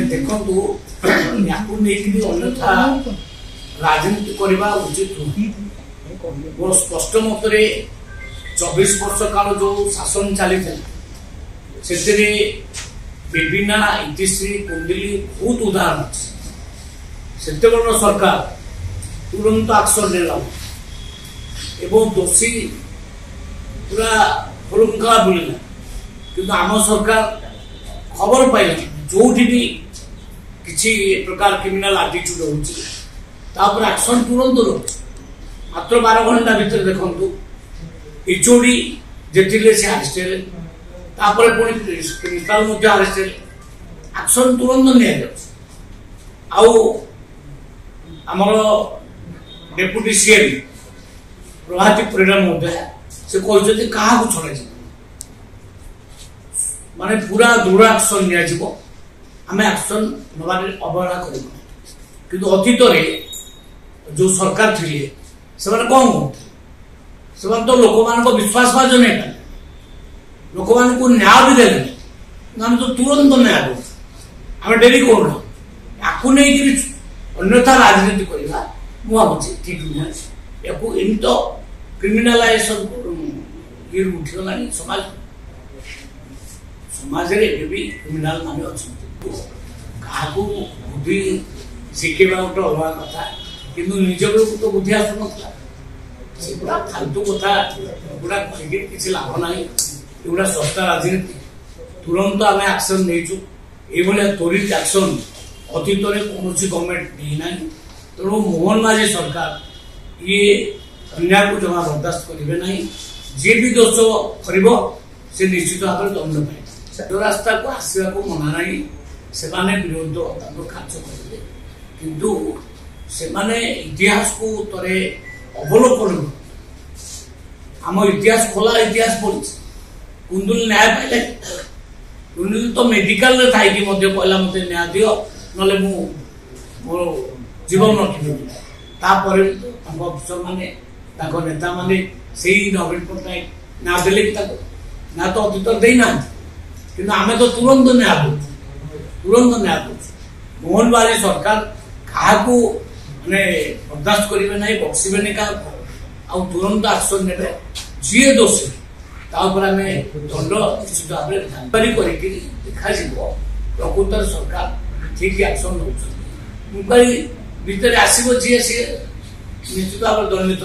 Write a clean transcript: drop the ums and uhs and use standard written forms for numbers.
देखु या अन्यथा राजनीति करने उचित नुह। मोर स्पष्ट मतरे 24 वर्ष काल जो शासन चली से विभिन्न इतिश्री कुंडली बहुत उदाहरण अच्छे से सरकार तुरंत एक्शन नेला एवं दोषी पूरा भूलुंखला बुलिला किंतु आम सरकार खबर पाइला जो भी किसी प्रकार क्रिमिनल एटीट्यूड होपर एक्शन तुरंत रोचे मात्र 12 घंटा भीतर देखु एचओडी जेटिले से आरेस्ट हेले पुणी प्रिंसिपाल आरेस्ट हेले एक्शन तुरंत आमर डेप्यूटी सीएम प्रभाती परिणाम से कहते क्या छड़ा माने पूरा दृढ़ एक्शन नियाजिबो आमे एक्शन नबार अवहेला करिबो किंतु अतीत जो सरकार थिले से कौन करते से तो लोक मान विश्वास भाजन नहीं लोक मान को न्याय भी देने आम तो तुरंत न्याय दे आम डेरी करूना आपको नहीं अन्यथा राजनीति करवा मुझे ठीक नुहे या तो क्रिमिनालाइजेशन ये उठीगला समाज समाज भी क्रिमिनाल मान अच्छा बुद्धि शिखेबा गोटे अलग कथा किंतु निज बेलू तो बुद्धि आसुना गुड़ा फालतू कथा गुड़ा किसी लाभ ना एगुड़ा सस्ता राजनीति तुरंत आम एक्शन नहीं त्वरित एक्शन अतीत कौन गवर्नमेंट नहीं ना तेणु मोहन माझी सरकार ये अन्याय को जमा बर्दाश्त करेंगे ना जी भी दोष कर निश्चित भाव में दंड पाए जो रास्ता को आसवा को मना ना से विरोध कार्य करेंगे किंतु से इतिहास को थे अवलोकन आम इतिहास खोला इतिहास पढ़ी कुंदुल न्याय पाइले कुंदुल तो मेडिकल थी कहला मत न्याय दियो ना मोर जीवन रखी अफिसर मैंने नेता मैंने से नवीन पट्टनायक ना देले ना तो अतीत देना कि आम तो तुरंत न्याय मोहन बाजी सरकार क्या माने बर्दाश्त करेंगे ना बक्सबे नहीं क्या तुरंत एक्शन ने जी दोषी आम दंड निश्चित भाव में जानकारी देखा प्रकृत सरकार ठीक एक्शन नौ इनक्वारी भितर आसो जी सी निश्चित भाव दंडित